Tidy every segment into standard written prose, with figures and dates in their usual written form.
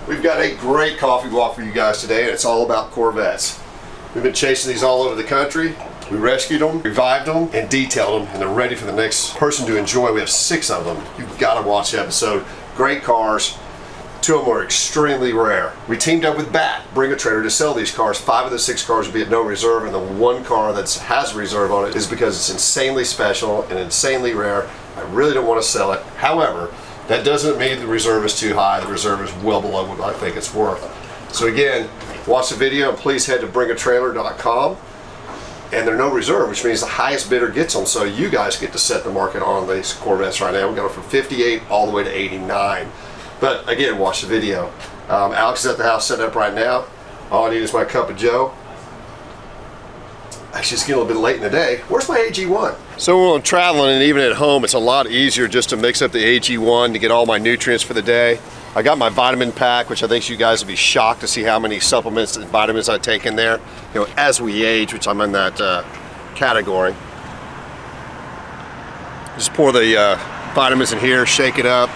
We've got a great coffee walk for you guys today, and it's all about Corvettes. We've been chasing these all over the country. We rescued them, revived them, and detailed them, and they're ready for the next person to enjoy. We have 6 of them. You've got to watch the episode. Great cars. 2 of them are extremely rare. We teamed up with BAT, Bring a Trailer, to sell these cars. 5 of the 6 cars will be at no reserve, and the 1 car that has a reserve on it is because it's insanely special and insanely rare. I really don't want to sell it. However, that doesn't mean the reserve is too high. The reserve is well below what I think it's worth. So again, watch the video and please head to bringatrailer.com. And they're no reserve, which means the highest bidder gets them. So you guys get to set the market on these Corvettes right now. We got them from 58 all the way to 89. But again, watch the video. Alex is at the house setting up right now. All I need is my cup of joe. Actually, it's getting a little bit late in the day. Where's my AG1? So when I'm traveling and even at home, it's a lot easier just to mix up the AG1 to get all my nutrients for the day. I got my vitamin pack, which I think you guys would be shocked to see how many supplements and vitamins I take in there. You know, as we age, which I'm in that category. Just pour the vitamins in here, shake it up.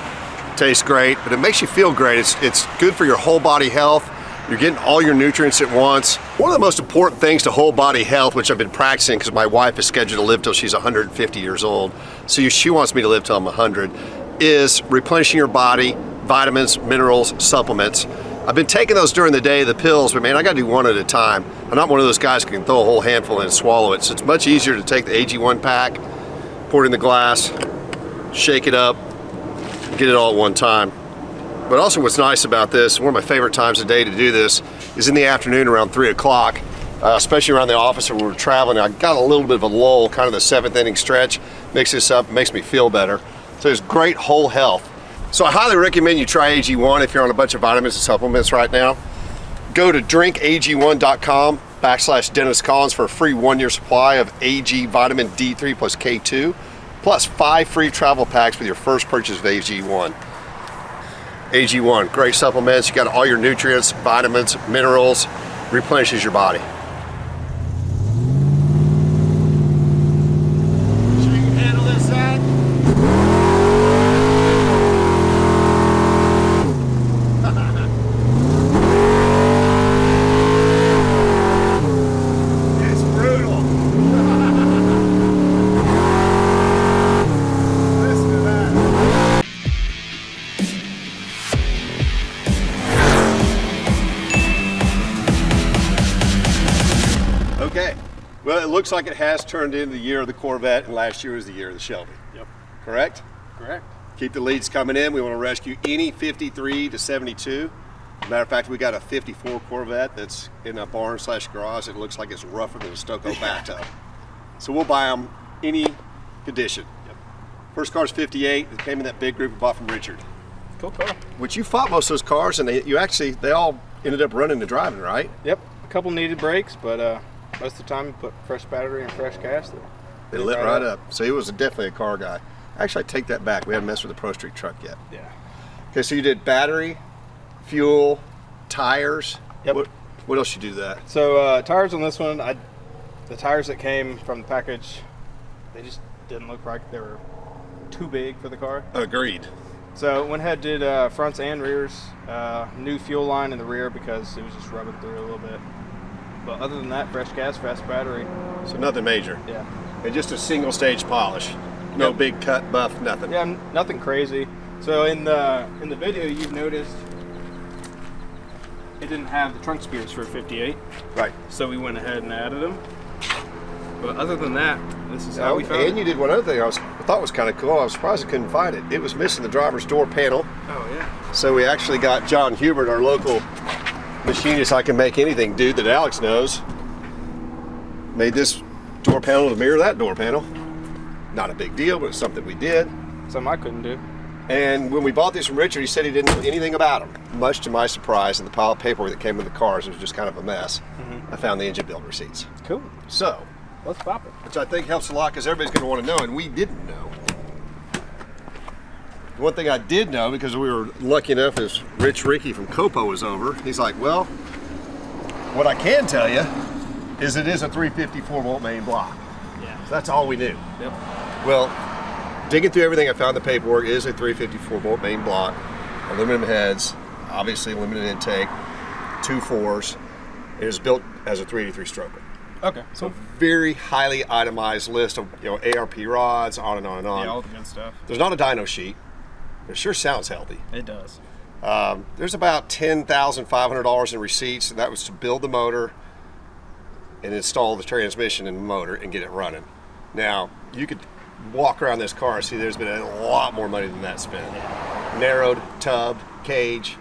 Tastes great, but it makes you feel great. It's good for your whole body health. You're getting all your nutrients at once. One of the most important things to whole body health, which I've been practicing because my wife is scheduled to live till she's 150 years old, so she wants me to live till I'm 100, is replenishing your body, vitamins, minerals, supplements. I've been taking those during the day, the pills, but man, I gotta do one at a time. I'm not one of those guys who can throw a whole handful in and swallow it, so it's much easier to take the AG1 pack, pour it in the glass, shake it up, get it all at one time. But also what's nice about this, one of my favorite times of the day to do this, is in the afternoon around 3 o'clock, especially around the office when we're traveling. I got a little bit of a lull, kind of the 7th inning stretch. Mix this up, makes me feel better. So it's great whole health. So I highly recommend you try AG1 if you're on a bunch of vitamins and supplements right now. Go to drinkag1.com/Dennis Collins for a free 1-year supply of AG vitamin D3 plus K2, plus 5 free travel packs with your first purchase of AG1. AG1, great supplements. You got all your nutrients, vitamins, minerals, replenishes your body. Sure you can handle this side? It's brutal. Listen to that. Okay, well, it looks like it has turned into the year of the Corvette, and last year was the year of the Shelby. Yep. Correct? Correct. Keep the leads coming in. We want to rescue any 53 to 72. Matter of fact, we got a 54 Corvette that's in a barn/garage. It looks like it's rougher than a stucco bathtub. So we'll buy them any condition. Yep. First car's 58. It came in that big group we bought from Richard. Cool car. Which you fought most of those cars, and they all ended up running and driving, right? Yep. A couple needed brakes, but most of the time you put fresh battery and fresh gas. They lit right up. So he was definitely a car guy. Actually, I take that back. We haven't messed with the Pro Street truck yet. Yeah. Okay, so you did battery, fuel, tires. Yep. What else you do to that? So tires on this one, the tires that came from the package, they just didn't look like they were too big for the car. Agreed. So went ahead, did fronts and rears, new fuel line in the rear because it was just rubbing through a little bit. But other than that, fresh gas, fast battery. So nothing major. Yeah. And just a single stage polish. No Yep. big cut, buff, nothing. Yeah, nothing crazy. So in the video, you've noticed it didn't have the trunk spears for a 58. Right. So we went ahead and added them. But other than that, this is how we found And you did one other thing I thought was kind of cool. I was surprised I couldn't find it. It was missing the driver's door panel. Oh yeah. So we actually got John Hubert, our local machinist, I can make anything dude that Alex knows, made this door panel to mirror that door panel. Not a big deal, but it's something we did. Something I couldn't do. And when we bought these from Richard, he said he didn't know anything about them. Much to my surprise, in the pile of paperwork that came with the cars, it was just kind of a mess. I found the engine build receipts. Cool. So, Let's pop it. which I think helps a lot because everybody's going to want to know, and we didn't know. One thing I did know, because we were lucky enough, is Rich Ricky from Coupe was over. He's like, well, what I can tell you is it is a 354 volt main block. Yeah. So that's all we knew. Yep. Well, digging through everything, I found the paperwork. It is a 354 volt main block, aluminum heads, obviously limited intake, 2 4s. It is built as a 383 stroker. Okay. So very highly itemized list of ARP rods, on and on and on. Yeah, all the good stuff. There's not a dyno sheet. It sure sounds healthy. It does. There's about $10,500 in receipts, and that was to build the motor and install the transmission and the motor and get it running. Now, you could walk around this car and see there's been a lot more money than that spent. Narrowed, tubbed, cage,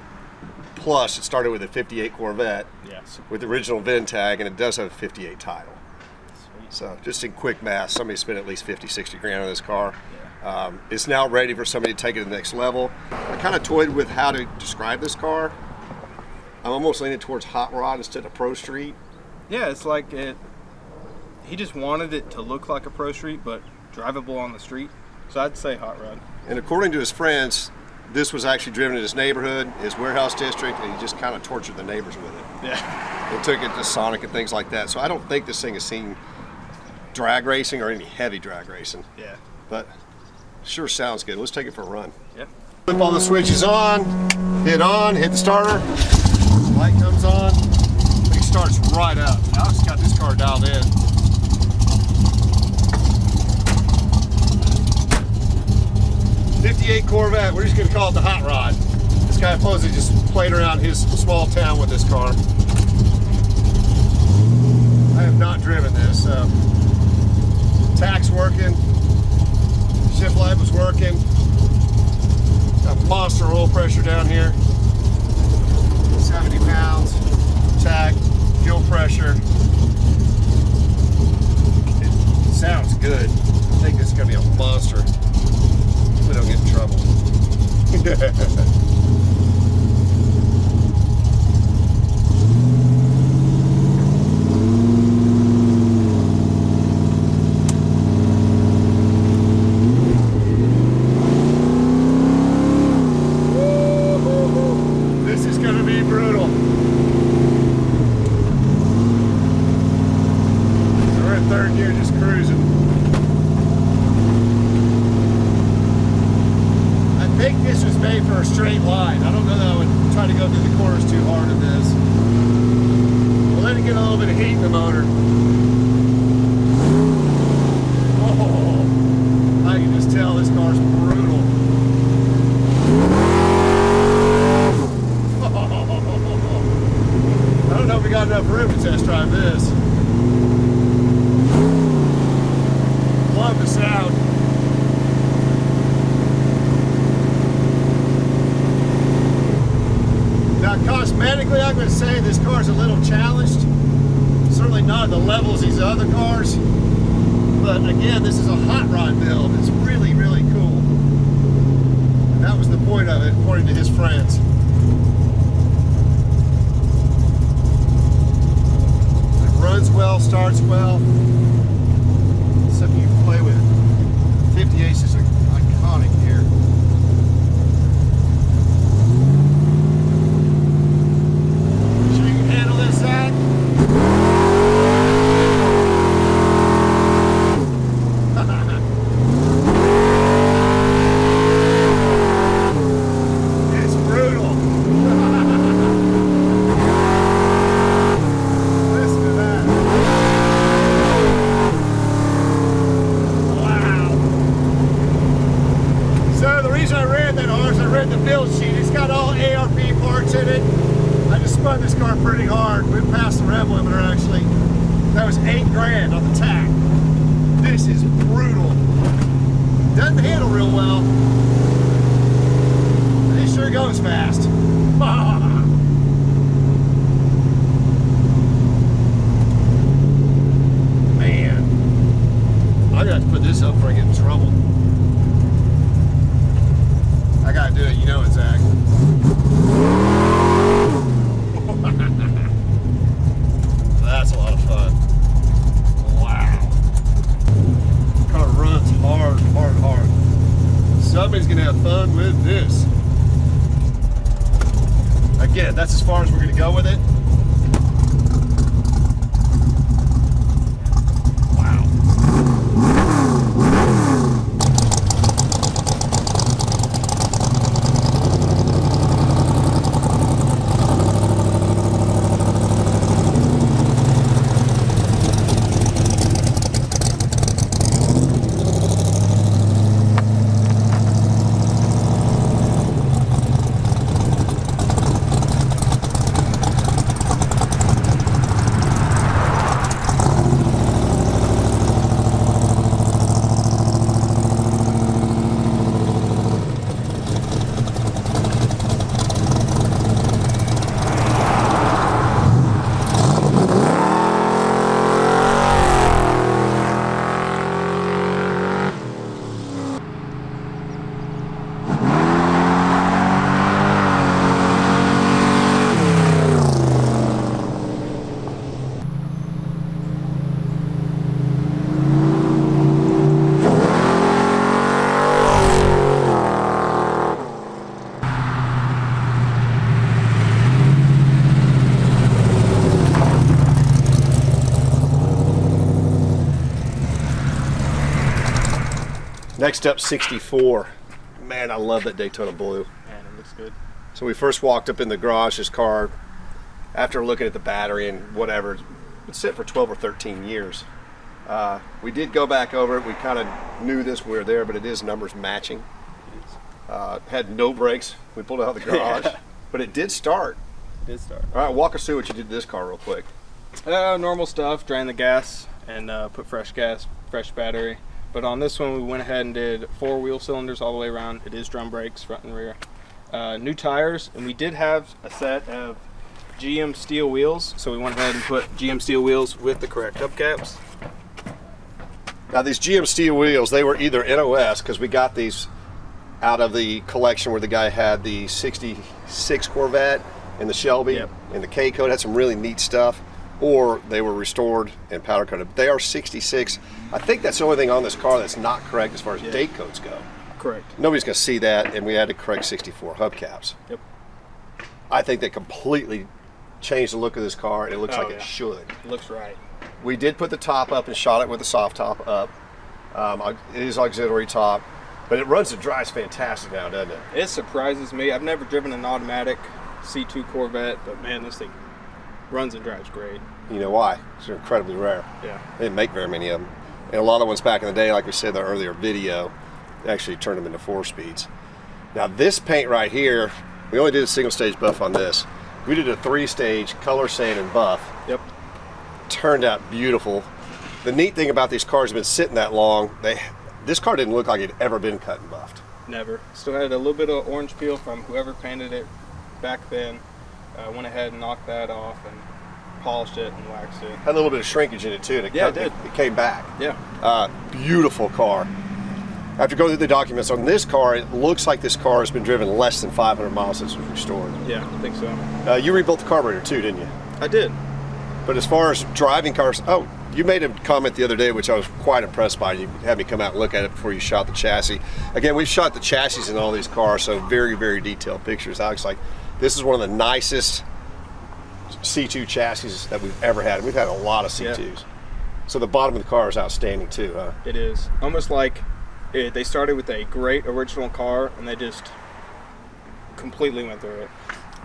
plus it started with a 58 Corvette with the original VIN tag, and it does have a 58 title. Sweet. So just in quick math, somebody spent at least 50, 60 grand on this car. It's now ready for somebody to take it to the next level. I kind of toyed with how to describe this car. I'm almost leaning towards hot rod instead of pro street. Yeah, it's like he just wanted it to look like a pro street, but drivable on the street. So I'd say hot rod. And according to his friends, this was actually driven in his neighborhood, his warehouse district, and he just kind of tortured the neighbors with it. Yeah. And took it to Sonic and things like that. So I don't think this thing has seen drag racing or any heavy drag racing. Yeah. But sure sounds good. Let's take it for a run. Yep. Flip all the switches on, hit the starter, light comes on, it starts right up. Alex got this car dialed in. '58 Corvette, we're just gonna call it the hot rod. This guy supposedly just played around his small town with this car. I have not driven this, so. Tach's working, shift light was working. Got monster oil pressure down here. 70 pounds, tach, fuel pressure. It sounds good. I think this is gonna be a monster. We don't get in trouble. Enough room to test drive this. Love the sound. Now cosmetically, I'm going to say this car is a little challenged. Certainly not at the levels these other cars. But again, this is a hot rod build. It's really, really cool. And that was the point of it, according to his friends. Runs well, starts well. Something you can play with. 58's is iconic here. Sure you can handle this, Zach? It's brutal. This car pretty hard. We passed the rev limiter actually. That was $8 grand on the tach. This is brutal. Doesn't handle real well. But it sure goes fast. Man. I'm gonna have to put this up before I get in trouble. I gotta do it, you know it, Zach. That's a lot of fun. Wow. Car runs hard, hard, hard. Somebody's gonna have fun with this. Again, that's as far as we're gonna go with it. Wow. Next up, 64. Man, I love that Daytona blue. Man, it looks good. So we first walked up in the garage, this car, after looking at the battery and whatever, it's sit for 12 or 13 years. We did go back over it. We kind of knew this when we were there, but it is numbers matching. Had no brakes. We pulled it out of the garage, but it did start. It did start. All right, walk us through what you did to this car real quick. Normal stuff, drain the gas and put fresh gas, fresh battery. But on this one, we went ahead and did 4 wheel cylinders all the way around. It is drum brakes, front and rear. New tires, and we did have a set of GM steel wheels, so we went ahead and put GM steel wheels with the correct hubcaps. Now these GM steel wheels, they were either NOS, because we got these out of the collection where the guy had the 66 Corvette and the Shelby and the K code, had some really neat stuff, or they were restored and powder coated. They are 66. I think that's the only thing on this car that's not correct as far as date codes go. Correct. Nobody's going to see that, and we had to correct 64 hubcaps. Yep. I think they completely changed the look of this car, and it looks like it should. It looks right. We did put the top up and shot it with the soft top up. It is auxiliary top, but it runs and drives fantastic now, doesn't it? It surprises me. I've never driven an automatic C2 Corvette, but man, this thing runs and drives great. You know why? It's incredibly rare. Yeah. They didn't make very many of them. And a lot of ones back in the day, like we said in the earlier video, they actually turned them into 4-speeds. Now this paint right here, we only did a single stage buff on this. We did a 3-stage color sand and buff. Yep. Turned out beautiful. The neat thing about these cars have been sitting that long, this car didn't look like it had ever been cut and buffed. Never. Still had a little bit of orange peel from whoever painted it back then. Went ahead and knocked that off and polished it and waxed it. Had a little bit of shrinkage in it too. And it did. It came back. Yeah. Beautiful car. After going through the documents on this car, it looks like this car has been driven less than 500 miles since it was restored. Yeah, I think so. You rebuilt the carburetor too, didn't you? I did. But as far as driving cars, you made a comment the other day which I was quite impressed by. You had me come out and look at it before you shot the chassis. Again, we've shot the chassis in all these cars, so very, very detailed pictures. Alex, like, this is one of the nicest C2 chassis that we've ever had. We've had a lot of C2s. Yeah. So the bottom of the car is outstanding too, huh? It is. Almost like they started with a great original car and they just completely went through it.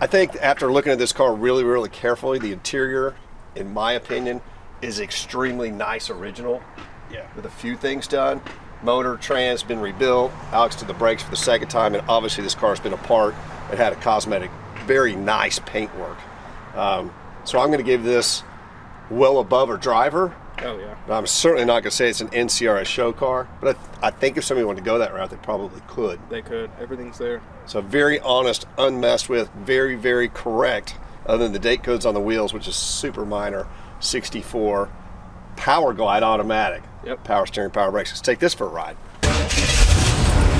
I think after looking at this car really, really carefully, the interior, in my opinion, is extremely nice original. Yeah. With a few things done. Motor, trans, been rebuilt. Alex did the brakes for the second time, and obviously this car's been apart. It had a cosmetic, very nice paint work. So I'm going to give this well above a driver. Oh yeah. But I'm certainly not going to say it's an NCRS show car, but I think if somebody wanted to go that route, they probably could. They could. Everything's there. So very honest, unmessed with, very, very correct, other than the date codes on the wheels, which is super minor. 64 power glide automatic. Yep. Power steering, power brakes. Let's take this for a ride.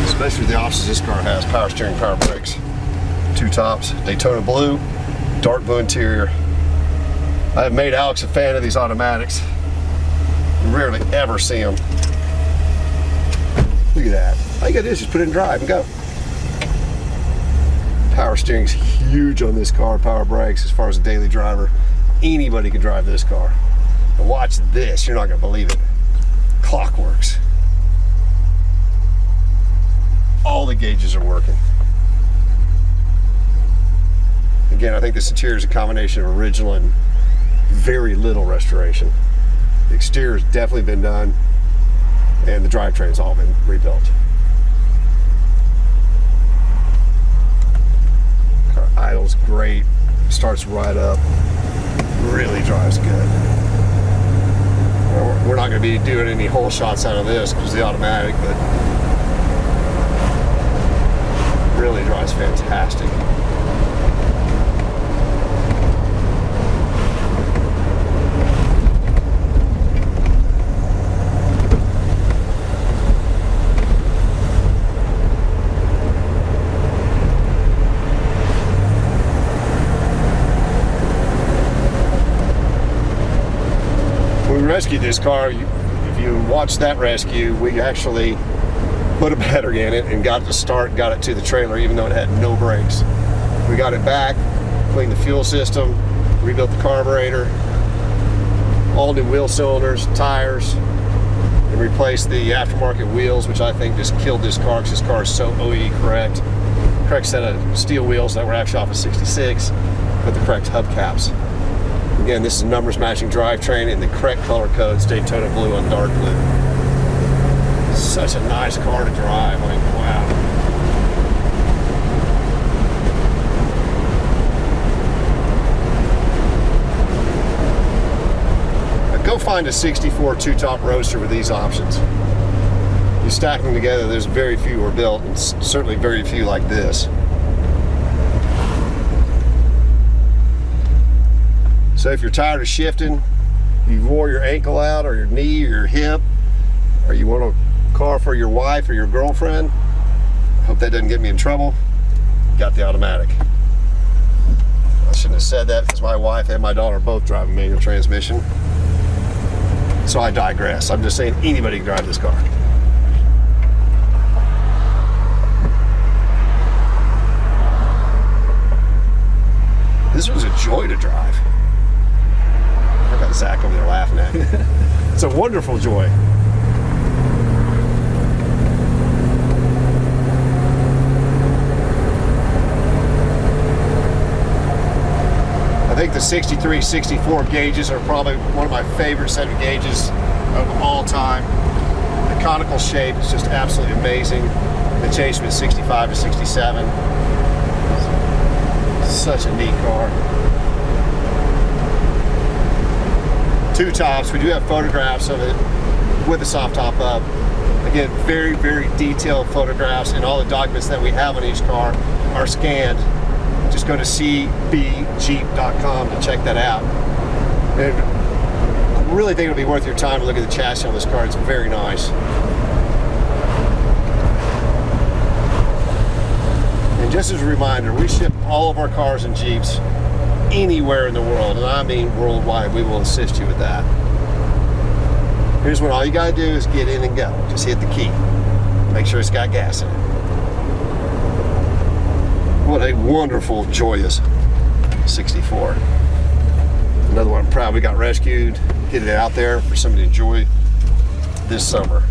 Especially the options this car has. Power steering, power brakes. 2 tops, Daytona blue, dark blue interior. I have made Alex a fan of these automatics. Rarely ever see them. Look at that. All you gotta do is just put it in drive and go. Power steering's huge on this car, power brakes as far as a daily driver. Anybody can drive this car. And watch this, you're not gonna believe it. Clockworks. All the gauges are working. Again, I think this interior is a combination of original and very little restoration. The exterior has definitely been done, and the drivetrain's all been rebuilt. Car idle's great, starts right up, really drives good. We're not going to be doing any whole shots out of this because the automatic, but really drives fantastic. Rescued this car. If you watch that rescue, we actually put a battery in it and got it to start, got it to the trailer even though it had no brakes. We got it back, cleaned the fuel system, rebuilt the carburetor, all new wheel cylinders, tires, and replaced the aftermarket wheels, which I think just killed this car because this car is so OE correct. Correct set of steel wheels that were actually off of 66 with the correct hubcaps. Again, this is numbers matching drivetrain and the correct color codes, Daytona blue on dark blue. Such a nice car to drive. I mean, wow. Go find a 64 two-top roadster with these options. You stack them together, there's very few were built, and certainly very few like this. So if you're tired of shifting, you wore your ankle out or your knee or your hip, or you want a car for your wife or your girlfriend, hope that doesn't get me in trouble, got the automatic. I shouldn't have said that because my wife and my daughter both drive a manual transmission. So I digress. I'm just saying anybody can drive this car. This was a joy to drive. I got Zach over there laughing at me. It's a wonderful joy. I think the 63, 64 gauges are probably one of my favorite set of gauges of all time. The conical shape is just absolutely amazing. The change from 65 to 67. Such a neat car. Two tops. We do have photographs of it with the soft top up. Again, very, very detailed photographs, and all the documents that we have on each car are scanned. Just go to cbjeep.com to check that out. And I really think it'll be worth your time to look at the chassis on this car. It's very nice. And just as a reminder, we ship all of our cars and Jeeps anywhere in the world, and I mean worldwide. We will assist you with that. Here's what all you gotta do is get in and go. Just hit the key. Make sure it's got gas in it. What a wonderful, joyous 64. Another one I'm proud we got rescued. Get it out there for somebody to enjoy this summer.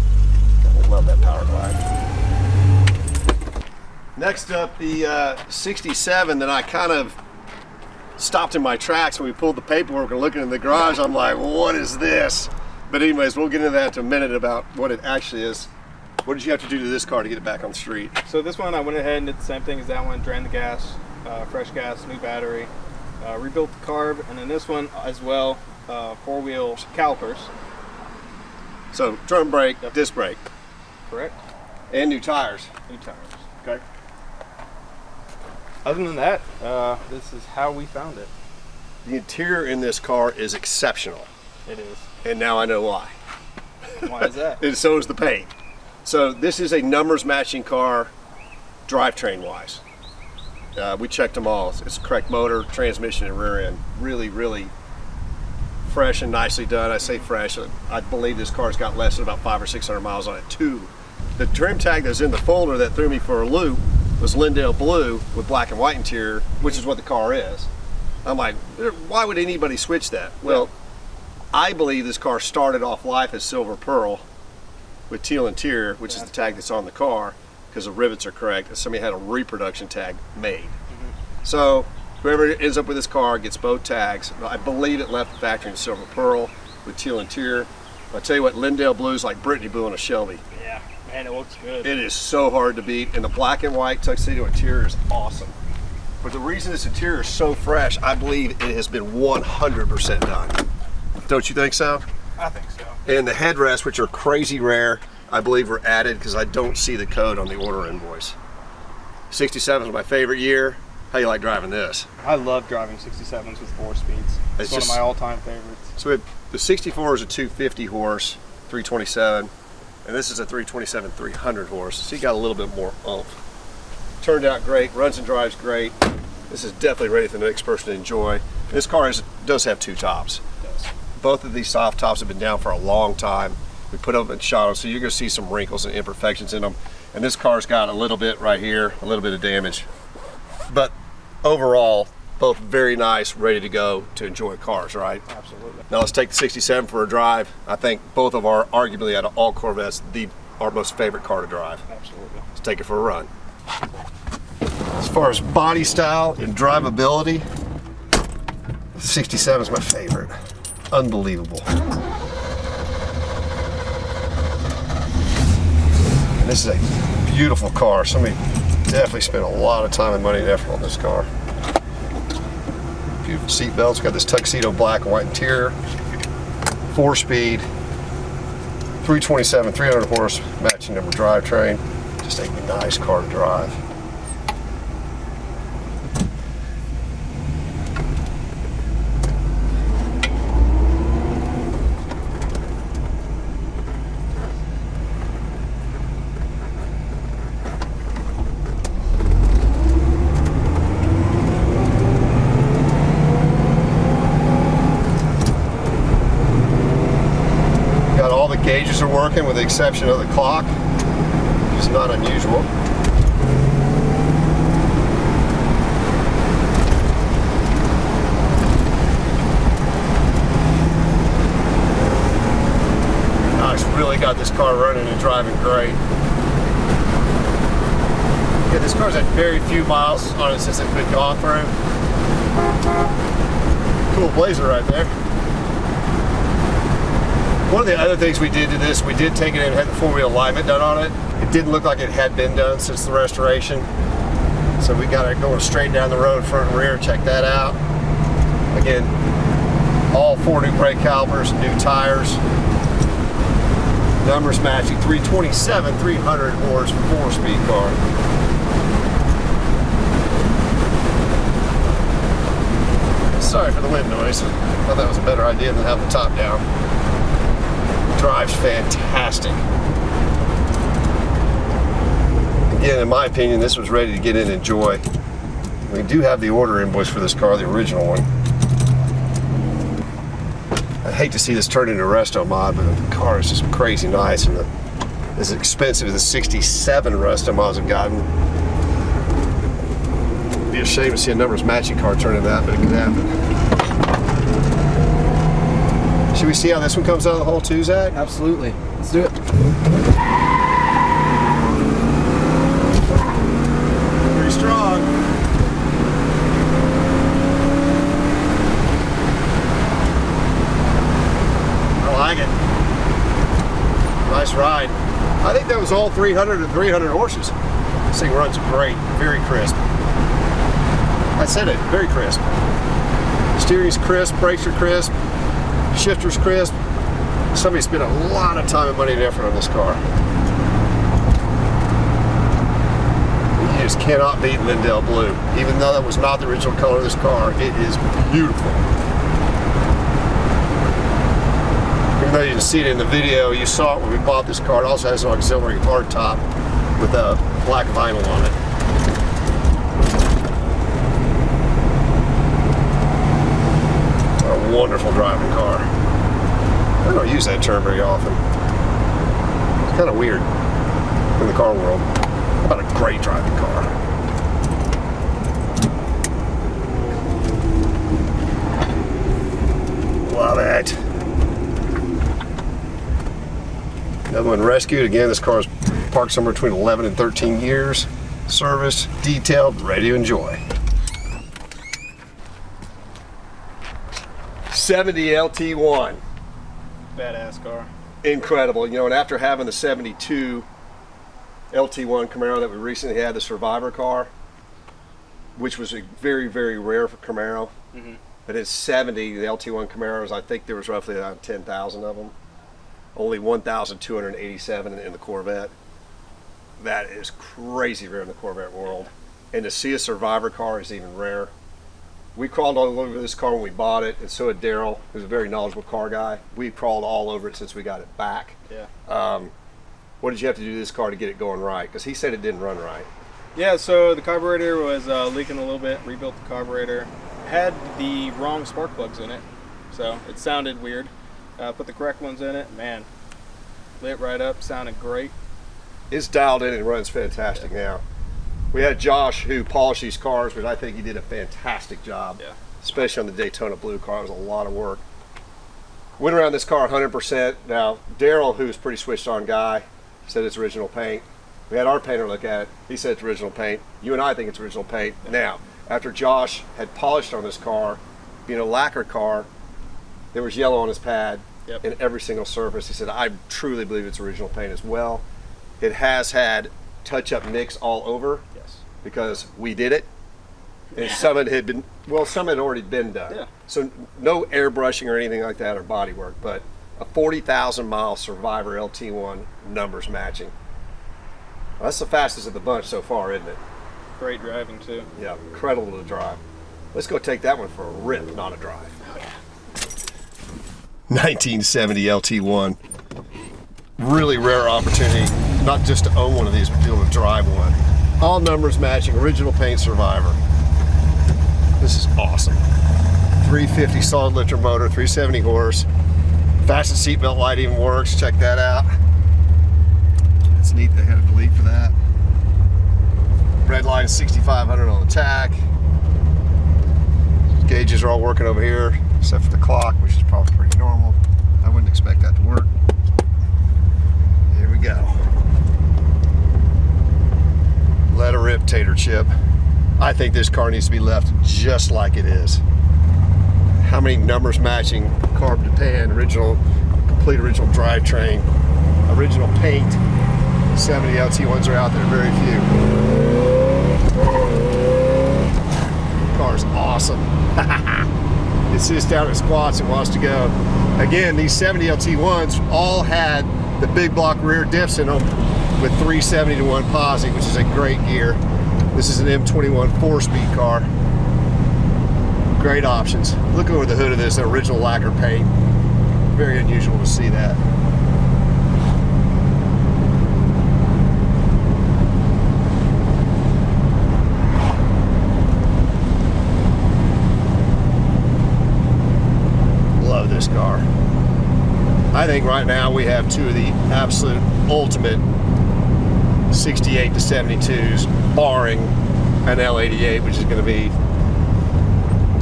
I love that power glide. Next up, the 67 that I kind of stopped in my tracks when we pulled the paperwork and looking in the garage. I'm like, what is this? But anyways, we'll get into that in a minute about what it actually is. What did you have to do to this car to get it back on the street? So this one I went ahead and did the same thing as that one, drained the gas, fresh gas, new battery, rebuilt the carb, and then this one as well, four-wheel calipers. So drum brake, Yep. disc brake. Correct. And new tires. New tires. Okay. Other than that, this is how we found it. The interior in this car is exceptional. It is. And now I know why. Why is that? And so is the paint. So this is a numbers matching car, drivetrain wise. We checked them all. It's the correct motor, transmission, and rear end. Really, really fresh and nicely done. I say fresh. I believe this car's got less than about 500 or 600 miles on it too. The trim tag that's in the folder that threw me for a loop was Lynndale blue with black and white interior, which is what the car is. I'm like, why would anybody switch that? Well, I believe this car started off life as silver pearl with teal interior, which is the tag that's on the car, because the rivets are correct, and somebody had a reproduction tag made. So whoever ends up with this car gets both tags. I believe it left the factory in silver pearl with teal interior. I'll tell you what, Lynndale blue is like Brittany blue on a Shelby. Yeah, man, it looks good. It is so hard to beat, and the black and white tuxedo interior is awesome. But the reason this interior is so fresh, I believe it has been 100% done. Don't you think so? I think so. And the headrests, which are crazy rare, I believe were added because I don't see the code on the order invoice. 67 is my favorite year. How you like driving this? I love driving 67s with 4 speeds. It's one of my all-time favorites. So the 64 is a 250 horse, 327, and this is a 327 300 horse. So you got a little bit more oomph. Turned out great, runs and drives great. This is definitely ready for the next person to enjoy. This car does have two tops. Both of these soft tops have been down for a long time. We put them and shot them, so you're gonna see some wrinkles and imperfections in them. And this car's got a little bit right here, a little bit of damage. But overall, both very nice, ready to go to enjoy cars, right? Absolutely. Now let's take the 67 for a drive. I think both of our, arguably out of all Corvettes, our most favorite car to drive. Absolutely. Let's take it for a run. As far as body style and drivability, the 67 is my favorite. Unbelievable. And this is a beautiful car. Somebody definitely spent a lot of time and money and effort on this car. Beautiful seat belts. Got this tuxedo black and white interior. 4-speed, 327, 300 horse, matching number drivetrain. Just a nice car to drive. Gauges are working with the exception of the clock, which is not unusual. Gosh, really got this car running and driving great. Yeah, this car's had very few miles on it since it's been gone through. Cool blazer right there. One of the other things we did to this, we did take it in and had the 4-wheel alignment done on it. It didn't look like it had been done since the restoration. So we got it going straight down the road, front and rear, check that out. Again, all 4 new brake calipers, new tires. Numbers matching, 327, 300 horse, 4-speed car. Sorry for the wind noise. I thought that was a better idea than having the top down. Drives fantastic. Again, in my opinion, this was ready to get in and enjoy. We do have the order invoice for this car, the original one. I hate to see this turn into a resto mod, but the car is just crazy nice, and as expensive as the 67 resto mods have gotten. It'd be a shame to see a numbers matching car turn into that, but it could happen. Should we see how this one comes out of the hole too, Zach? Absolutely. Let's do it. Pretty strong. I like it. Nice ride. I think that was all 300 and 300 horses. This thing runs great, very crisp. I said it, very crisp. Steering's crisp, brakes are crisp. Shifter's crisp. Somebody spent a lot of time and money and effort on this car. You just cannot beat Lynndale blue. Even though that was not the original color of this car, it is beautiful. Even though you didn't see it in the video, you saw it when we bought this car. It also has an auxiliary hard top with a black vinyl on it. Wonderful driving car. I don't use that term very often. It's kind of weird in the car world. How about a great driving car? Love it. Another one rescued. Again, this car is parked somewhere between 11 and 13 years. Serviced, detailed, ready to enjoy. 70 LT1. Badass car. Incredible. You know, and after having the 72 LT1 Camaro that we recently had, the Survivor car, which was a very, very rare for Camaro. But it's 70, the LT1 Camaros, I think there was roughly around 10,000 of them. Only 1,287 in the Corvette. That is crazy rare in the Corvette world. And to see a Survivor car is even rare. We crawled all over this car when we bought it, and so had Daryl, who's a very knowledgeable car guy. We crawled all over it since we got it back. Yeah. What did you have to do to this car to get it going right? Because he said it didn't run right. Yeah, so the carburetor was leaking a little bit. Rebuilt the carburetor. Had the wrong spark plugs in it, so it sounded weird. Put the correct ones in it. Man, lit right up. Sounded great. It's dialed in and runs fantastic now. We had Josh who polished these cars, but I think he did a fantastic job. Yeah. Especially on the Daytona blue car. It was a lot of work. Went around this car 100%. Now, Daryl, who's a pretty switched on guy, said it's original paint. We had our painter look at it. He said it's original paint. You and I think it's original paint. Now, after Josh had polished on this car, being a lacquer car, there was yellow on his pad in every single surface. He said, I truly believe it's original paint as well. It has had touch-up nicks all over because we did it. And some of it had been, well, some had already been done. Yeah. So no airbrushing or anything like that or body work, but a 40,000 mile Survivor LT1 numbers matching. Well, that's the fastest of the bunch so far, isn't it? Great driving too. Yeah, incredible to drive. Let's go take that one for a rip, not a drive. Oh, yeah. 1970 LT1. Really rare opportunity, not just to own one of these, but to be able to drive one. All numbers matching, original paint Survivor. This is awesome. 350 solid lifter motor, 370 horse. Fastest seatbelt light even works. Check that out. It's neat they had a delete for that. Red line 6,500 on the tack. Gauges are all working over here, except for the clock, which is probably pretty normal. I wouldn't expect that to work. Here we go. Let her rip, tater chip. I think this car needs to be left just like it is. How many numbers matching, carb to pan, original, complete original drivetrain, original paint, 70 LT1s are out there, very few. Car's awesome. It sits down at squats and wants to go. Again, these 70 LT1s all had the big block rear diffs in them with 370 to 1 posi, which is a great gear. This is an M21 4-speed car. Great options. Look over the hood of this, original lacquer paint. Very unusual to see that. Love this car. I think right now we have two of the absolute ultimate 68 to 72s, barring an L88, which is going to be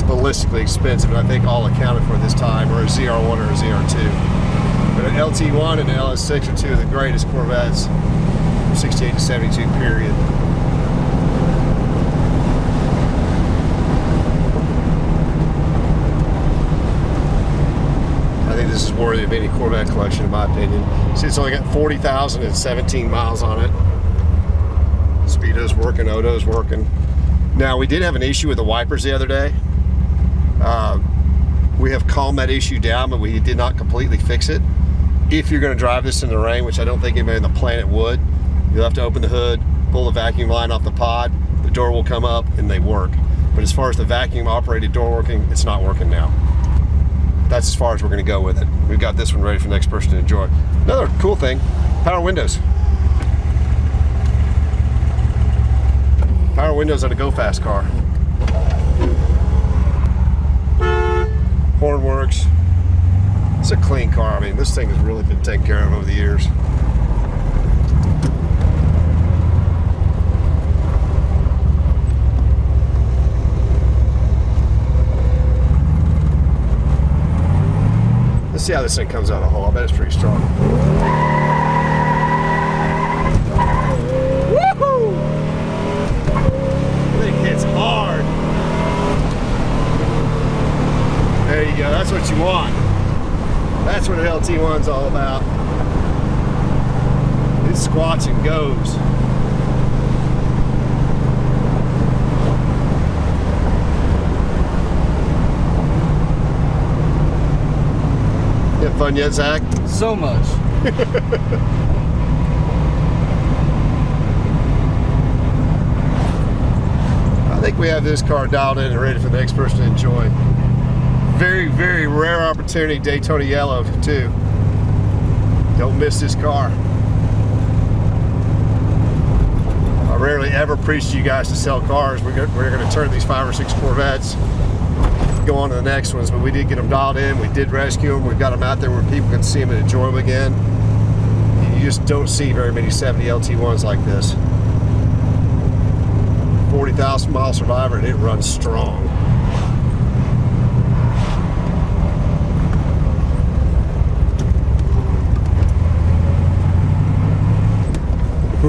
ballistically expensive, and I think all accounted for this time, or a ZR1 or a ZR2. But an LT1 and an LS6 are two of the greatest Corvettes, 68 to 72 period. I think this is worthy of any Corvette collection, in my opinion. See, it's only got 40,017 miles on it. Speedo's working, Odo's working. Now, we did have an issue with the wipers the other day. We have calmed that issue down, but we did not completely fix it. If you're going to drive this in the rain, which I don't think anybody on the planet would, you'll have to open the hood, pull the vacuum line off the pod, the door will come up, and they work. But as far as the vacuum operated door working, it's not working now. That's as far as we're going to go with it. We've got this one ready for the next person to enjoy. Another cool thing, power windows. Power windows on a Go Fast car. Horn works. It's a clean car. I mean, this thing has really been taken care of over the years. Let's see how this thing comes out of the hole. I bet it's pretty strong. Woohoo! The thing hits hard. There you go. That's what you want. That's what an LT1's all about. It squats and goes. You have fun yet, Zach? So much. I think we have this car dialed in and ready for the next person to enjoy. Very, very rare opportunity, Daytona yellow too. Don't miss this car. I rarely ever preach to you guys to sell cars. We're going to turn these 5 or 6 Corvettes, go on to the next ones, but we did get them dialed in. We did rescue them. We've got them out there where people can see them and enjoy them again. You just don't see very many 70 LT1s like this. 40,000 mile Survivor, and it runs strong.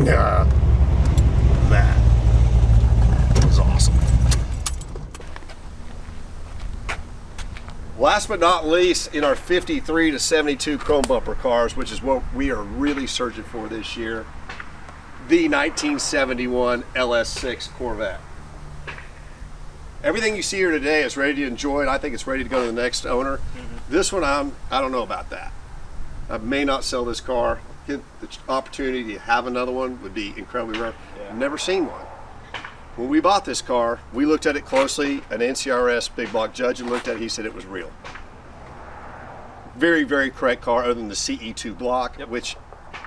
Yeah, that is awesome. Last but not least, in our 53 to 72 chrome bumper cars, which is what we are really searching for this year, the 1971 LS6 Corvette. Everything you see here today is ready to enjoy, and I think it's ready to go to the next owner. This one, I don't know about that. I may not sell this car. Get the opportunity to have another one would be incredibly rare. I've never seen one. When we bought this car, we looked at it closely. An NCRS big block judge looked at it, he said it was real. Very, very correct car, other than the CE2 block, which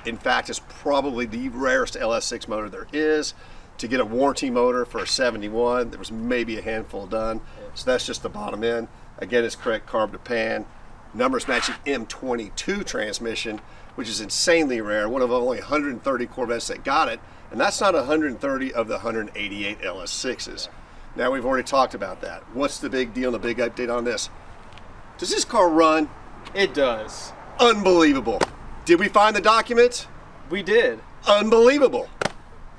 in fact is probably the rarest LS6 motor there is. To get a warranty motor for a 71, there was maybe a handful done. So that's just the bottom end. Again, it's correct carb to pan. Numbers matching M22 transmission, which is insanely rare. One of only 130 Corvettes that got it. And that's not 130 of the 188 LS6s. Now we've already talked about that. What's the big deal and the big update on this? Does this car run? It does. Unbelievable. Did we find the documents? We did. Unbelievable.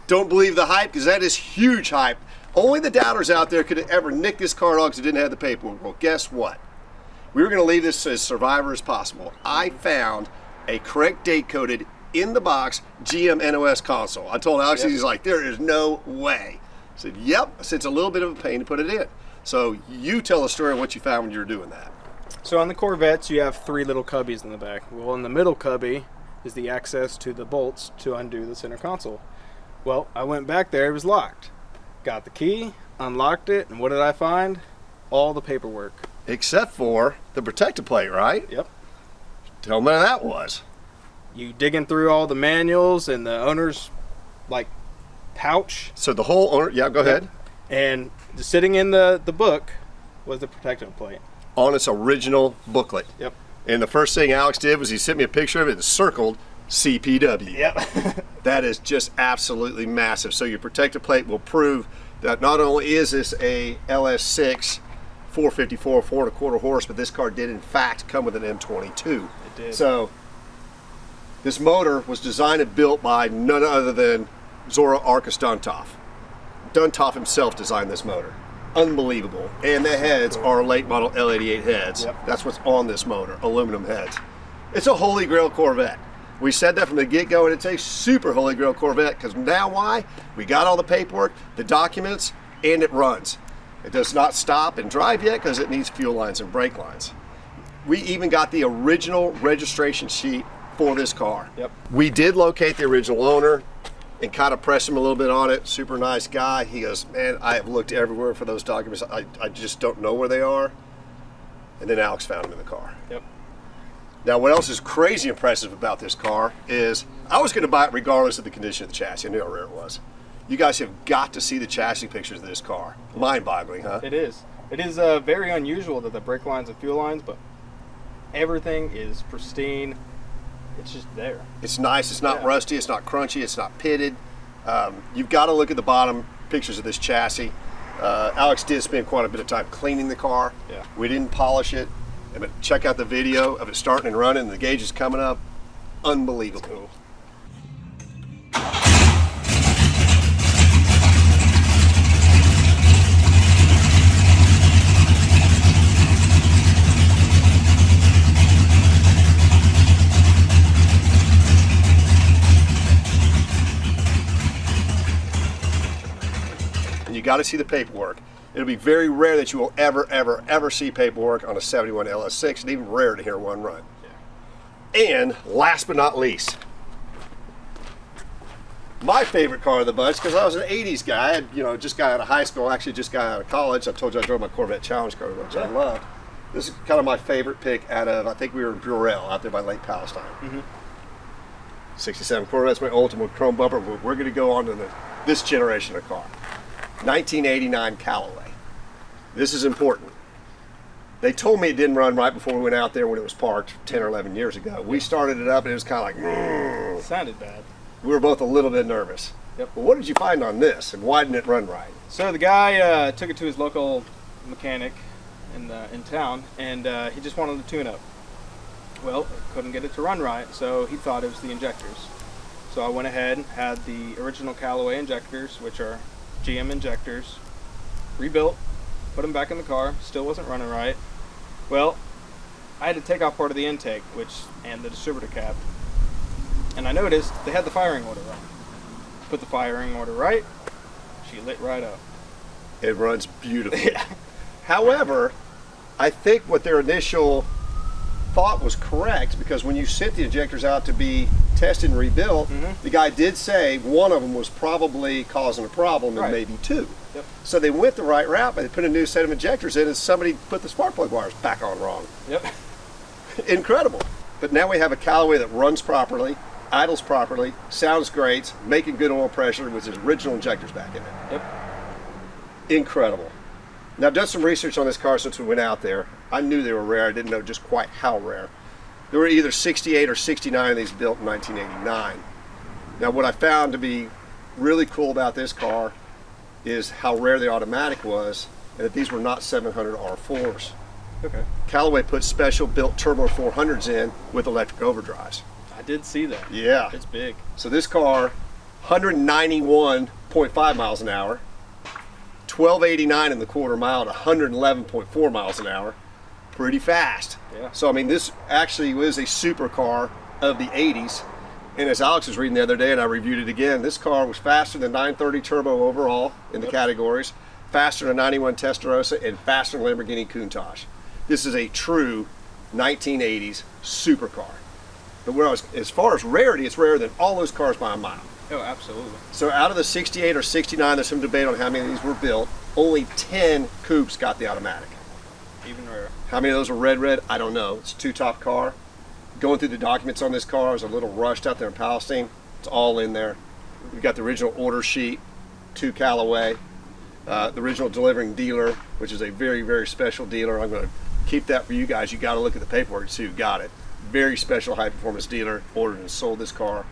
Don't believe the hype, because that is huge hype. Only the doubters out there could ever nick this car off because it didn't have the paperwork. Well, guess what? We were going to leave this as Survivor as possible. I found a correct date coded in the box GM NOS console. I told Alex, he's like, there is no way. I said, yep. I said, it's a little bit of a pain to put it in. So you tell the story of what you found when you were doing that. So on the Corvettes, you have 3 little cubbies in the back. Well, in the middle cubby is the access to the bolts to undo the center console. Well, I went back there, it was locked. Got the key, unlocked it, and what did I find? All the paperwork. Except for the protector plate, right? Yep. Tell me what that was. You digging through all the manuals and the owner's like pouch. So the whole owner, yeah, go ahead. And sitting in the book was the protectant plate. On its original booklet. Yep. And the first thing Alex did was he sent me a picture of it and circled CPW. Yep. That is just absolutely massive. So your protector plate will prove that not only is this a LS6 454 4.25 horse, but this car did in fact come with an M22. It did. So this motor was designed and built by none other than Zora Arkus Duntov. Duntov himself designed this motor. Unbelievable. And the heads are late model L88 heads. Yep. That's what's on this motor, aluminum heads. It's a holy grail Corvette. We said that from the get-go, and it's a super holy grail Corvette, because now why? We got all the paperwork, the documents, and it runs. It does not stop and drive yet because it needs fuel lines and brake lines. We even got the original registration sheet for this car. Yep. We did locate the original owner and kind of press him a little bit on it. Super nice guy. He goes, man, I have looked everywhere for those documents. I just don't know where they are. And then Alex found them in the car. Yep. Now, what else is crazy impressive about this car is I was going to buy it regardless of the condition of the chassis. I knew how rare it was. You guys have got to see the chassis pictures of this car. Mind-boggling, huh? It is. It is very unusual that the brake lines and fuel lines, but everything is pristine. It's just there. It's nice. It's not rusty. It's not crunchy. It's not pitted. You've got to look at the bottom pictures of this chassis. Alex did spend quite a bit of time cleaning the car. Yeah. We didn't polish it. But check out the video of it starting and running. The gauge is coming up. Unbelievable. Cool. And you got to see the paperwork. It'll be very rare that you will ever see paperwork on a 71 LS6, and even rare to hear one run. Yeah. And last but not least, my favorite car of the bunch, because I was an 80s guy. I had, just got out of high school, actually just got out of college. I told you I drove my Corvette Challenge car, which I love. This is kind of my favorite pick out of, I think we were in Burrell, out there by Lake Palestine. Mm-hmm. 67 Corvette's my ultimate chrome bumper, but we're going to go on to this generation of car. 1989 Callaway. This is important. They told me it didn't run right before we went out there when it was parked 10 or 11 years ago. We started it up and it was kind of like, It sounded bad. We were both a little bit nervous. Yep. Well, what did you find on this, and why didn't it run right? So the guy took it to his local mechanic in town, and he just wanted to tune up. Well, couldn't get it to run right, so he thought it was the injectors. So I went ahead and had the original Callaway injectors, which are GM injectors, rebuilt, put them back in the car, still wasn't running right. Well, I had to take off part of the intake, and the distributor cap, and I noticed they had the firing order wrong. Put the firing order right, she lit right up. It runs beautifully. However, I think what their initial thought was correct, because when you sent the injectors out to be tested and rebuilt, the guy did say one of them was probably causing a problem, and maybe two. Yep. So they went the right route, but they put a new set of injectors in, and somebody put the spark plug wires back on wrong. Yep. Incredible. But now we have a Callaway that runs properly, idles properly, sounds great, making good oil pressure with his original injectors back in it. Yep. Incredible. Now, I've done some research on this car since we went out there. I knew they were rare. I didn't know just quite how rare. There were either 68 or 69 of these built in 1989. Now, what I found to be really cool about this car is how rare the automatic was, and that these were not 700 R4s. Okay. Callaway put special built turbo 400s in with electric overdrives. I did see that. Yeah. It's big. So this car, 191.5 miles an hour, 1289 in the quarter mile at 111.4 miles an hour. Pretty fast. Yeah. So I mean, this actually was a supercar of the 80s. And as Alex was reading the other day, and I reviewed it again, this car was faster than 930 Turbo overall in the categories, faster than 91 Testarossa, and faster than Lamborghini Countach. This is a true 1980s supercar. But as far as rarity, it's rarer than all those cars by a mile. Oh, absolutely. So out of the 68 or 69, there's some debate on how many of these were built. Only 10 Coupes got the automatic. Even rarer. How many of those were red? I don't know. It's a two-top car. Going through the documents on this car, I was a little rushed out there in Palestine. It's all in there. We've got the original order sheet to Callaway, the original delivering dealer, which is a very, very special dealer. I'm going to keep that for you guys. You got to look at the paperwork to see who got it. Very special high-performance dealer ordered and sold this car.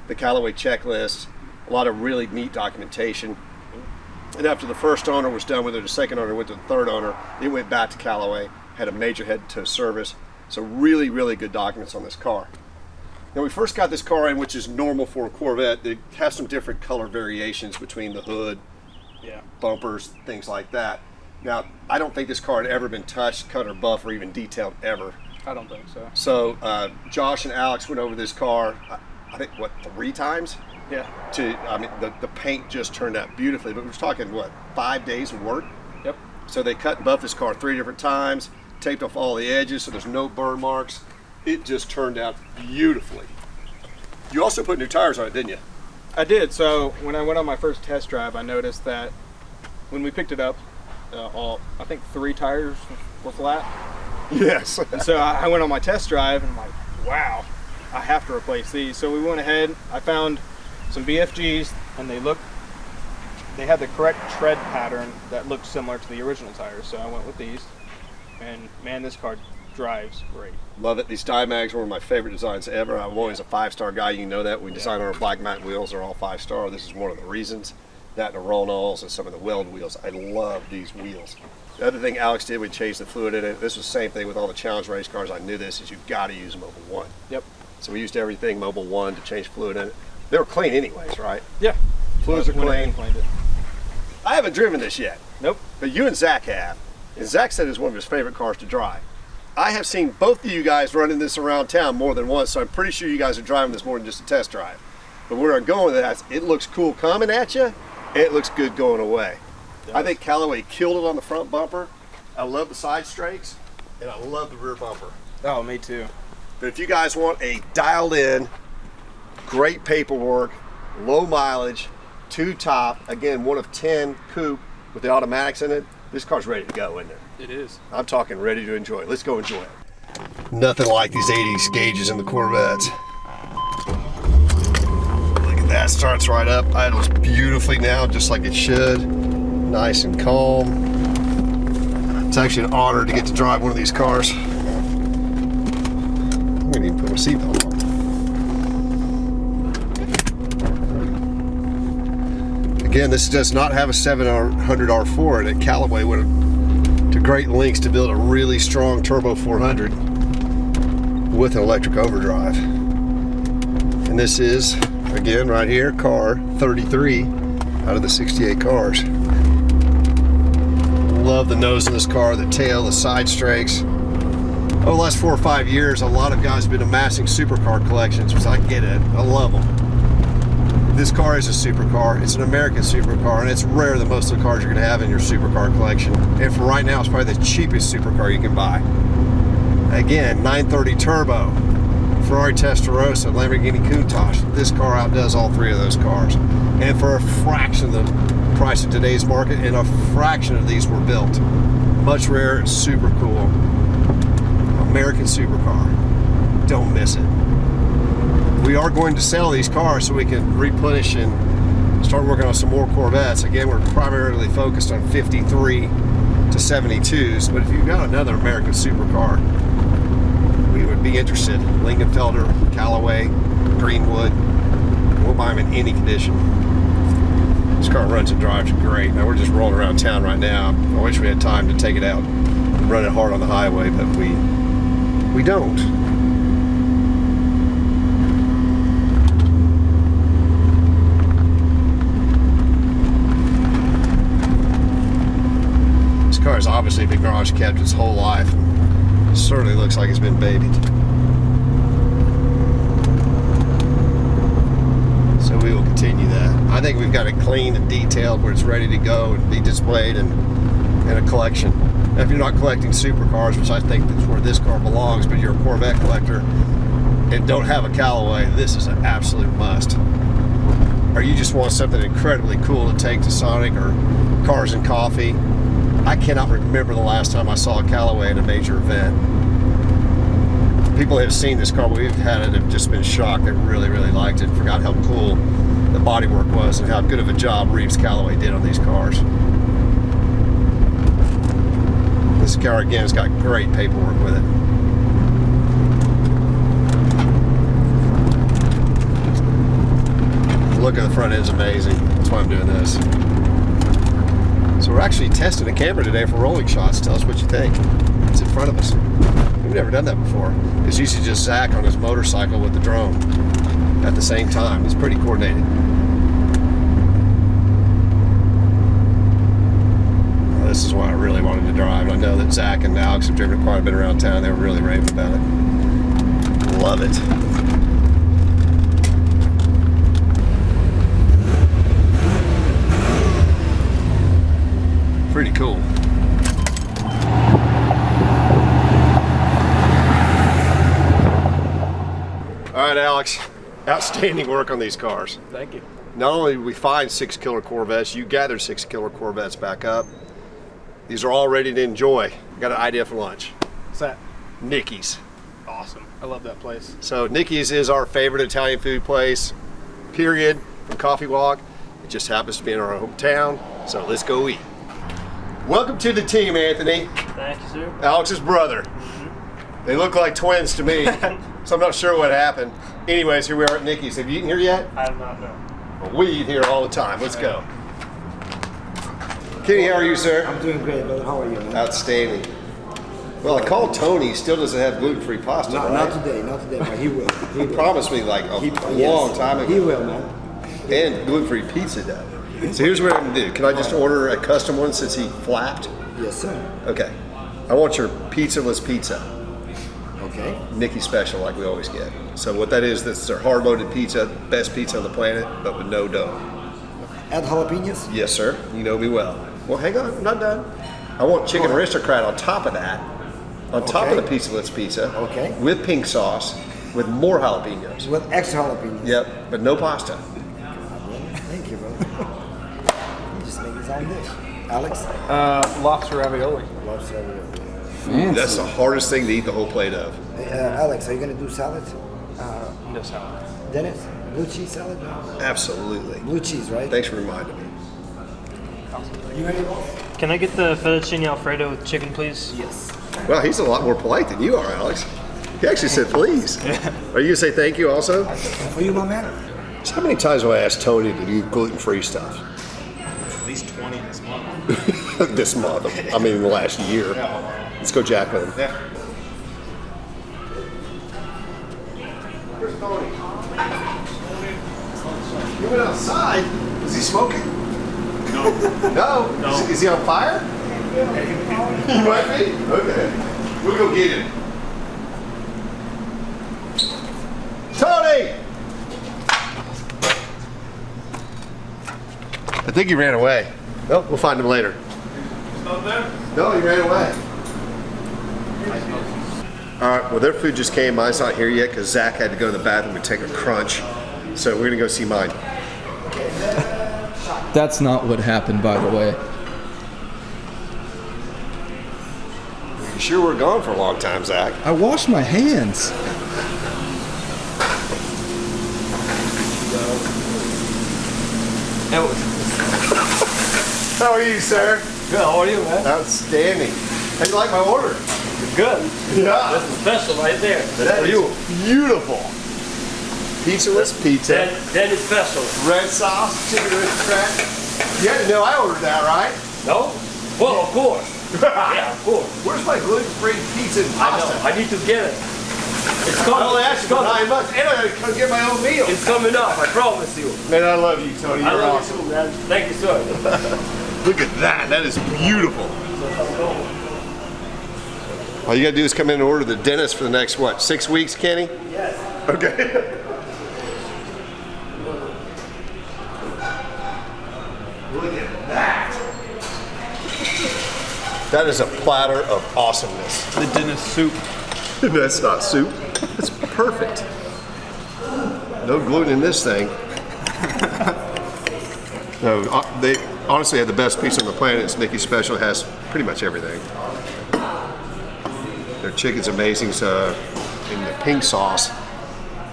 The Callaway checklist, a lot of really neat documentation. And after the first owner was done with it, the second owner went to the third owner. It went back to Callaway, had a major head-to-toe service. So really, really good documents on this car. Now we first got this car in, which is normal for a Corvette. It has some different color variations between the hood, bumpers, things like that. Now, I don't think this car had ever been touched, cut or buffed, or even detailed ever. I don't think so. So Josh and Alex went over this car, I think, what, 3 times? Yeah. I mean, the paint just turned out beautifully, but we're talking, what, 5 days of work? Yep. So they cut and buffed this car 3 different times, taped off all the edges so there's no burn marks. It just turned out beautifully. You also put new tires on it, didn't you? I did. So when I went on my first test drive, I noticed that when we picked it up, I think 3 tires were flat. Yes. And so I went on my test drive and I'm like, wow, I have to replace these. So we went ahead, I found some BFGs, and they had the correct tread pattern that looked similar to the original tires. So I went with these, and man, this car drives great. Love it. These die mags are one of my favorite designs ever. I'm always a 5-star guy. You know that. We design our black matte wheels. They're all 5-star. This is one of the reasons. That and the roll-alls and some of the weld wheels. I love these wheels. The other thing Alex did, we changed the fluid in it. This was the same thing with all the challenge race cars. I knew this, is you've got to use Mobil 1. Yep. So we used everything Mobil 1 to change fluid in it. They were clean anyways, right? Yeah. Fluids are clean. Cleaned it. I haven't driven this yet. Nope. But you and Zach have. And Zach said it's one of his favorite cars to drive. I have seen both of you guys running this around town more than once, so I'm pretty sure you guys are driving this more than just a test drive. But where I'm going with that, it looks cool coming at you, and it looks good going away. I think Callaway killed it on the front bumper. I love the side strakes, and I love the rear bumper. Oh, me too. But if you guys want a dialed in, great paperwork, low mileage, 2-top, again, one of 10 coupe with the automatics in it, this car's ready to go, isn't it? It is. I'm talking ready to enjoy it. Let's go enjoy it. Nothing like these 80s gauges in the Corvettes. Look at that, starts right up. Idles beautifully now, just like it should. Nice and calm. It's actually an honor to get to drive one of these cars. I'm gonna even put my seatbelt on. Again, this does not have a 700 R4 in it. Callaway went to great lengths to build a really strong turbo 400 with an electric overdrive. And this is, again, right here, car 33 out of the 68 cars. Love the nose of this car, the tail, the side strakes. Over the last 4 or 5 years, a lot of guys have been amassing supercar collections, which I get it. I love them. This car is a supercar. It's an American supercar, and it's rare that most of the cars you're going to have in your supercar collection. And for right now, it's probably the cheapest supercar you can buy. Again, 930 turbo, Ferrari Testarossa, Lamborghini Countach. This car outdoes all three of those cars. And for a fraction of the price of today's market, and a fraction of these were built. Much rarer and super cool. American supercar. Don't miss it. We are going to sell these cars so we can replenish and start working on some more Corvettes. Again, we're primarily focused on 53 to 72s, but if you've got another American supercar, we would be interested. Lingenfelder, Callaway, Greenwood, we'll buy them in any condition. This car runs and drives great. Now we're just rolling around town right now. I wish we had time to take it out and run it hard on the highway, but we don't. Car has obviously been garage kept its whole life. It certainly looks like it's been babied. So we will continue that. I think we've got it clean and detailed where it's ready to go and be displayed in a collection. Now, if you're not collecting supercars, which I think that's where this car belongs, but you're a Corvette collector and don't have a Callaway, this is an absolute must. Or you just want something incredibly cool to take to Sonic or Cars and Coffee. I cannot remember the last time I saw a Callaway at a major event. People have seen this car, we've had it, have just been shocked. They really, really liked it. Forgot how cool the bodywork was and how good of a job Reeves Callaway did on these cars. This car, again, has got great paperwork with it. The look of the front end is amazing. That's why I'm doing this. So we're actually testing a camera today for rolling shots. Tell us what you think. It's in front of us. We've never done that before. It's usually just Zach on his motorcycle with the drone at the same time. It's pretty coordinated. Well, this is why I really wanted to drive. I know that Zach and Alex have driven quite a bit around town. They were really raving about it. Love it. Pretty cool. All right, Alex, outstanding work on these cars. Thank you. Not only did we find 6 killer Corvettes, you gathered 6 killer Corvettes back up. These are all ready to enjoy. Got an idea for lunch. What's that? Nicky's. Awesome. I love that place. So Nicky's is our favorite Italian food place, period, from Coffee Walk. It just happens to be in our hometown, so let's go eat. Welcome to the team, Anthony. Thank you, sir. Alex's brother. They look like twins to me, so I'm not sure what happened. Anyways, here we are at Nicky's. Have you eaten here yet? I have not known. Well, we eat here all the time. Let's go. Kenny, how are you, sir? I'm doing great, brother. How are you, man? Outstanding. Well, I called Tony. He still doesn't have gluten-free pasta, right? Not today, but he will. He promised me like a long time ago. He will, man. And gluten-free pizza dough. So here's what I'm gonna do. Can I just order a custom one since he flapped? Yes, sir. Okay. I want your pizza-less pizza. Okay. Nicky special like we always get. So what that is, that's their hard-loaded pizza, best pizza on the planet, but with no dough. Add jalapenos? Yes, sir. You know me well. Well, hang on. I'm not done. I want chicken aristocrat on top of that. On top of the pizza-less pizza. Okay. With pink sauce, with more jalapenos. With extra jalapenos? Yep, but no pasta. Thank you, brother. You just make his own dish. Alex? Lobster ravioli. Lobster ravioli. That's the hardest thing to eat the whole plate of. Alex, are you going to do salad? No salad. Dennis? Blue cheese salad? Absolutely. Blue cheese, right? Thanks for reminding me. You ready, boss? Can I get the fettuccine alfredo with chicken, please? Yes. Well, he's a lot more polite than you are, Alex. He actually said please. Are you going to say thank you also? For you, my man. So how many times have I asked Tony to do gluten-free stuff? This month, I mean in the last year. Let's go jack with him. Yeah. Where's Tony? You went outside. Is he smoking? No. No? No. Is he on fire? He might be? Okay. We'll go get him. Tony! I think he ran away. Well, we'll find him later. He's not there? No, he ran away. All right, well, their food just came. Mine's not here yet because Zach had to go to the bathroom and take a crunch. So we're gonna go see mine. That's not what happened, by the way. You sure we're gone for a long time, Zach? I washed my hands. How are you, sir? Good, how are you, man? Outstanding. How do you like my order? Good. Yeah. That's special right there. That's That for is you. beautiful. Pizzaless pizza. That is special. Red sauce, chicken aristocrat. You had to know I ordered that, right? No? Well, of course. Yeah, of course. Where's my gluten-free pizza and I pasta? know. I need to get it. It's I coming. only asked It's you for coming. 9 months, and I gotta come get my own meal. It's coming up. I promise you. Man, I love you, Tony. I You're love awesome. you too, man. Thank you, sir. Look at that. That is beautiful. All you gotta do is come in and order the dentist for the next, what, 6 weeks, Kenny? Yes. Okay. Look at that. That is a platter of awesomeness. The dentist soup. That's not soup. That's perfect. No gluten in this thing. No, they honestly have the best pizza on the planet. It's Mickey's Special. It has pretty much everything. Their chicken's amazing. So, and the pink sauce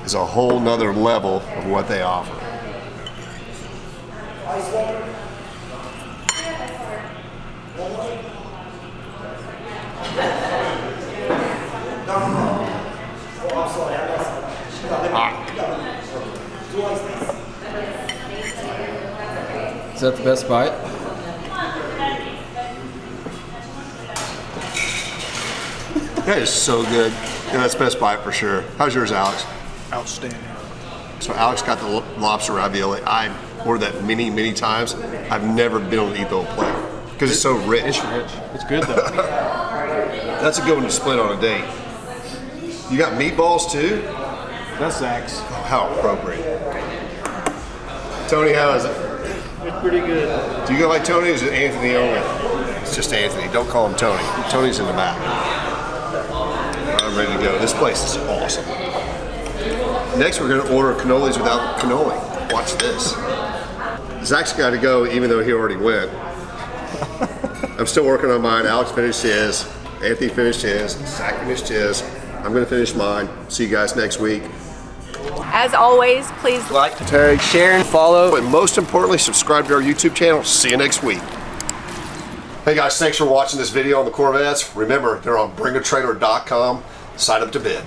is a whole nother level of what they offer. Is that the best bite? That is so good. Yeah, that's best bite for sure. How's yours, Alex? Outstanding. So Alex got the lobster ravioli. I ordered that many times. I've never been able to eat the whole plate because it's so rich. It's rich. It's good though. That's a good one to split on a date. You got meatballs too? That's Zach's. Oh, how appropriate. Tony, how is it? It's pretty good. Do you go like Tony or is it Anthony only? It's just Anthony. Don't call him Tony. Tony's in the back. I'm ready to go. This place is awesome. Next, we're going to order cannolis without cannoli. Watch this. Zach's got to go even though he already went. I'm still working on mine. Alex finished his. Anthony finished his. Zach finished his. I'm going to finish mine. See you guys next week. As always, please Like, tag, share, and follow. And most importantly, subscribe to our YouTube channel. See you next week. Hey guys, thanks for watching this video on the Corvettes. Remember, they're on bringatrailer.com. Sign up to bid.